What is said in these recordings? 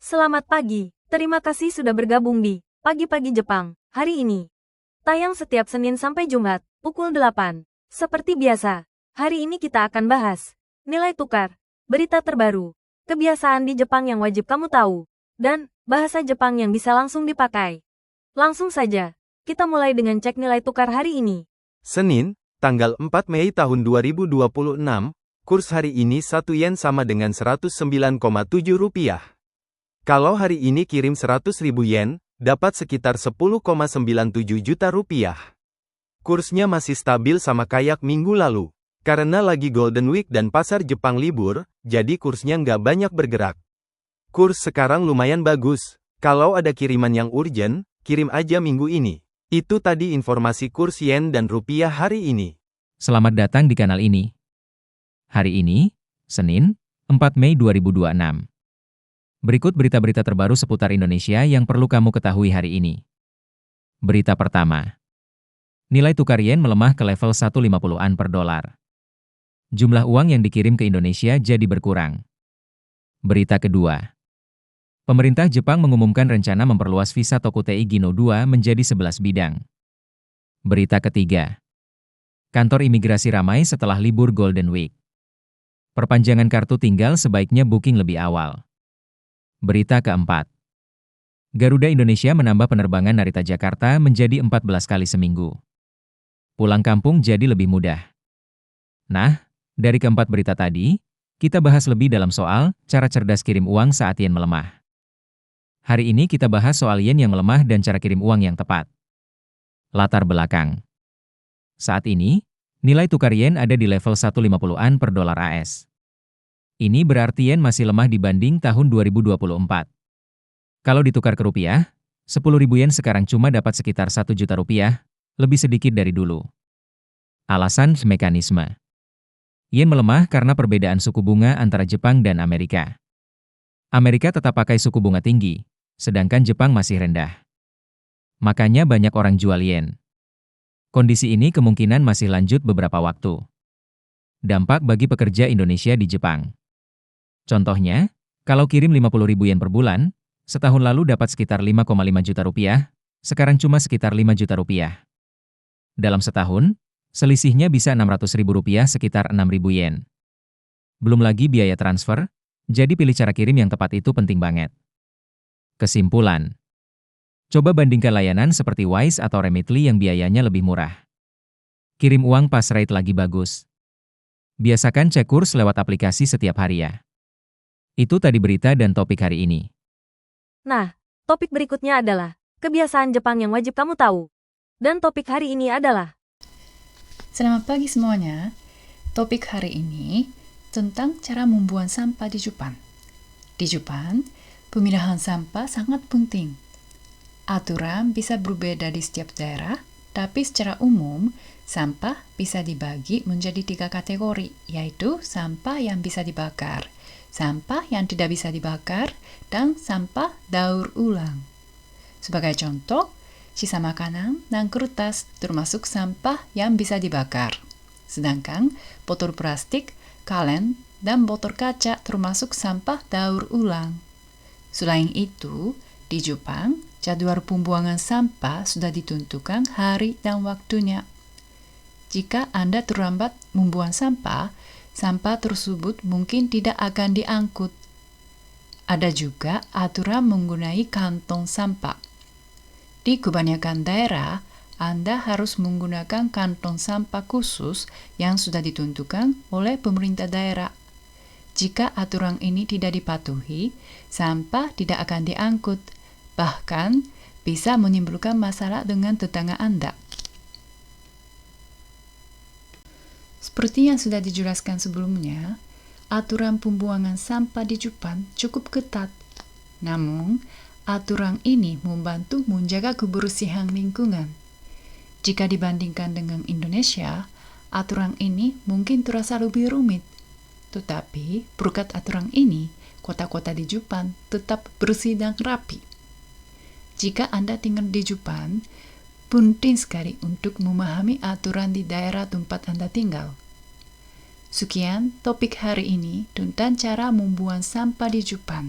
Selamat pagi, terima kasih sudah bergabung di Pagi-Pagi Jepang, hari ini. Tayang setiap Senin sampai Jumat, pukul 8. Seperti biasa, hari ini kita akan bahas nilai tukar, berita terbaru, kebiasaan di Jepang yang wajib kamu tahu, dan bahasa Jepang yang bisa langsung dipakai. Langsung saja, kita mulai dengan cek nilai tukar hari ini. Senin, tanggal 4 Mei tahun 2026, kurs hari ini 1 yen sama dengan 109,7 rupiah. Kalau hari ini kirim 100.000 yen, dapat sekitar 10,97 juta rupiah. Kursnya masih stabil sama kayak minggu lalu. Karena lagi Golden Week dan pasar Jepang libur, jadi kursnya nggak banyak bergerak. Kurs sekarang lumayan bagus. Kalau ada kiriman yang urgent, kirim aja minggu ini. Itu tadi informasi kurs yen dan rupiah hari ini. Selamat datang di kanal ini. Hari ini, Senin, 4 Mei 2026. Berikut berita-berita terbaru seputar Indonesia yang perlu kamu ketahui hari ini. Berita pertama. Nilai tukar yen melemah ke level 150-an per dolar. Jumlah uang yang dikirim ke Indonesia jadi berkurang. Berita kedua. Pemerintah Jepang mengumumkan rencana memperluas visa Tokutei Gino 2 menjadi 11 bidang. Berita ketiga. Kantor imigrasi ramai setelah libur Golden Week. Perpanjangan kartu tinggal sebaiknya booking lebih awal. Berita keempat. Garuda Indonesia menambah penerbangan Narita Jakarta menjadi 14 kali seminggu. Pulang kampung jadi lebih mudah. Nah, dari keempat berita tadi, kita bahas lebih dalam soal cara cerdas kirim uang saat yen melemah. Hari ini kita bahas soal yen yang melemah dan cara kirim uang yang tepat. Latar belakang. Saat ini, nilai tukar yen ada di level 150-an per dolar AS. Ini berarti yen masih lemah dibanding tahun 2024. Kalau ditukar ke rupiah, 10.000 yen sekarang cuma dapat sekitar 1 juta rupiah, lebih sedikit dari dulu. Alasan mekanisme. Yen melemah karena perbedaan suku bunga antara Jepang dan Amerika. Amerika tetap pakai suku bunga tinggi, sedangkan Jepang masih rendah. Makanya banyak orang jual yen. Kondisi ini kemungkinan masih lanjut beberapa waktu. Dampak bagi pekerja Indonesia di Jepang. Contohnya, kalau kirim 50.000 yen per bulan, setahun lalu dapat sekitar 5,5 juta rupiah, sekarang cuma sekitar 5 juta rupiah. Dalam setahun, selisihnya bisa 600.000 rupiah sekitar 6.000 yen. Belum lagi biaya transfer, jadi pilih cara kirim yang tepat itu penting banget. Kesimpulan. Coba bandingkan layanan seperti Wise atau Remitly yang biayanya lebih murah. Kirim uang pas rate lagi bagus. Biasakan cek kurs lewat aplikasi setiap hari ya. Itu tadi berita dan topik hari ini. Nah, topik berikutnya adalah kebiasaan Jepang yang wajib kamu tahu. Dan topik hari ini adalah Selamat pagi semuanya. Topik hari ini tentang cara membuang sampah di Jepang. Di Jepang, pemilahan sampah sangat penting. Aturan bisa berbeda di setiap daerah, tapi secara umum, sampah bisa dibagi menjadi 3 kategori, yaitu sampah yang bisa dibakar, sampah yang tidak bisa dibakar, dan sampah daur ulang. Sebagai contoh, sisa makanan dan kertas termasuk sampah yang bisa dibakar. Sedangkan botol plastik, kaleng, dan botol kaca termasuk sampah daur ulang. Selain itu, di Jepang, jadwal pembuangan sampah sudah ditentukan hari dan waktunya. Jika Anda terlambat membuang sampah, sampah tersebut mungkin tidak akan diangkut. Ada juga aturan menggunakan kantong sampah. Di kebanyakan daerah, Anda harus menggunakan kantong sampah khusus yang sudah ditentukan oleh pemerintah daerah. Jika aturan ini tidak dipatuhi, sampah tidak akan diangkut, bahkan bisa menimbulkan masalah dengan tetangga Anda. Seperti yang sudah dijelaskan sebelumnya, aturan pembuangan sampah di Jepang cukup ketat. Namun, aturan ini membantu menjaga kebersihan lingkungan. Jika dibandingkan dengan Indonesia, aturan ini mungkin terasa lebih rumit. Tetapi, berkat aturan ini, kota-kota di Jepang tetap bersih dan rapi. Jika Anda tinggal di Jepang, penting sekali untuk memahami aturan di daerah tempat Anda tinggal. Sekian topik hari ini tentang cara membuang sampah di Jepang.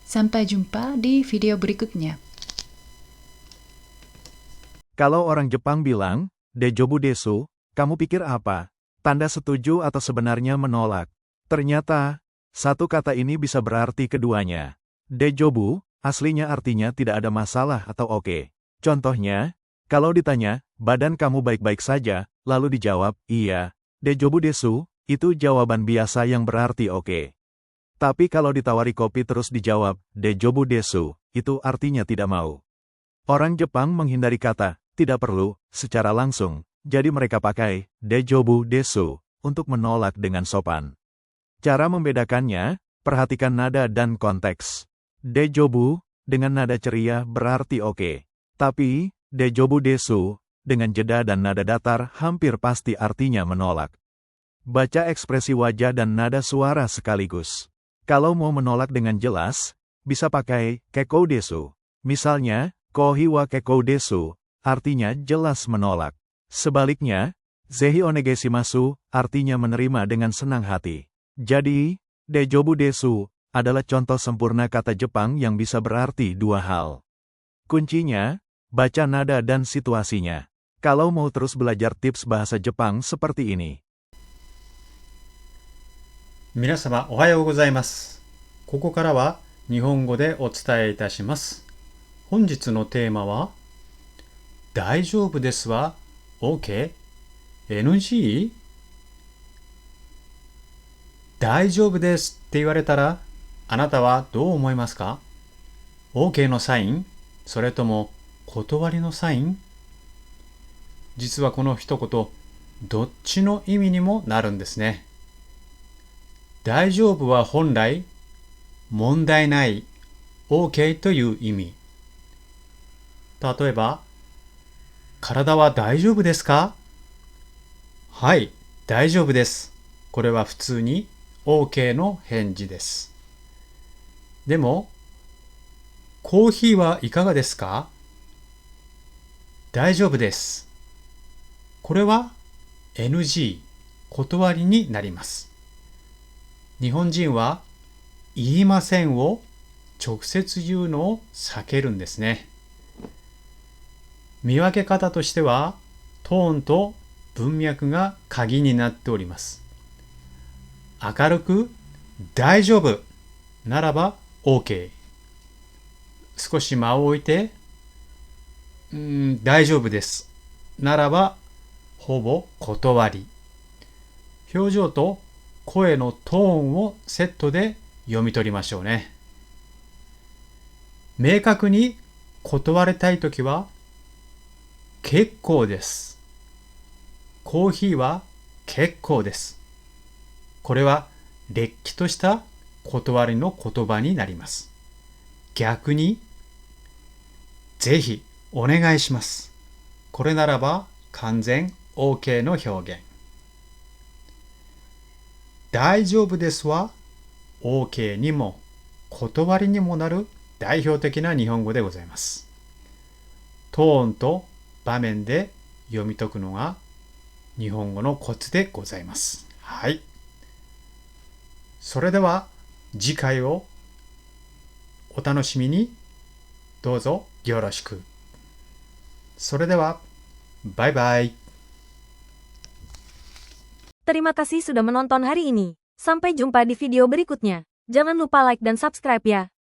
Sampai jumpa di video berikutnya. Kalau orang Jepang bilang, Dejobu desu, kamu pikir apa? Tanda setuju atau sebenarnya menolak? Ternyata, satu kata ini bisa berarti keduanya. Dejobu, aslinya artinya tidak ada masalah atau oke. Contohnya, kalau ditanya, badan kamu baik-baik saja, lalu dijawab, iya. Dejobu desu, itu jawaban biasa yang berarti oke. Tapi kalau ditawari kopi terus dijawab, Dejobu desu, itu artinya tidak mau. Orang Jepang menghindari kata, tidak perlu, secara langsung, jadi mereka pakai, Dejobu desu, untuk menolak dengan sopan. Cara membedakannya, perhatikan nada dan konteks. Dejobu, dengan nada ceria berarti oke. Tapi, Dejobu desu, dengan jeda dan nada datar hampir pasti artinya menolak. Baca ekspresi wajah dan nada suara sekaligus. Kalau mau menolak dengan jelas, bisa pakai, kekou desu. Misalnya, kohi wa kekou desu, artinya jelas menolak. Sebaliknya, zehi onegaishimasu, artinya menerima dengan senang hati. Jadi, Dejobu desu, adalah contoh sempurna kata Jepang yang bisa berarti dua hal. Kuncinya, baca nada dan situasinya. Kalau mau terus belajar tips bahasa Jepang seperti ini. 皆様おはようございます。ここからは日本語でお伝えいたします。本日のテーマは大丈夫ですは OK？NG？ 大丈夫ですって言われたらあなたはどう思いますか？ OK のサイン？それとも断りのサイン？実はこの一言どっちの意味にもなるんですね。大丈夫は本来問題ない OK という意味。例えば体は大丈夫ですか？はい、大丈夫です。これは普通に OK の返事です。でも、コーヒーはいかがですか？大丈夫です。これは NG、断りになります。日本人は言いませんを直接言うのを避けるんですね。見分け方としては、トーンと文脈が鍵になっております。明るく大丈夫ならば OK。少し間を置いて、大丈夫ですならばほぼ断り。表情と声のトーンをセットで読み取りましょうね。明確に断りたいときは、結構です。コーヒーは結構です。これはれっきとした断りの言葉になります。逆に、ぜひお願いします。これならば完全 OK の表現。大丈夫ですは OK にも断りにもなる代表的な日本語でございます。トーンと場面で読み解くのが日本語のコツでございます。はい。それでは次回をお楽しみにどうぞよろしく。それではバイバイ。Terima kasih sudah menonton hari ini. Sampai jumpa di video berikutnya. Jangan lupa like dan subscribe ya.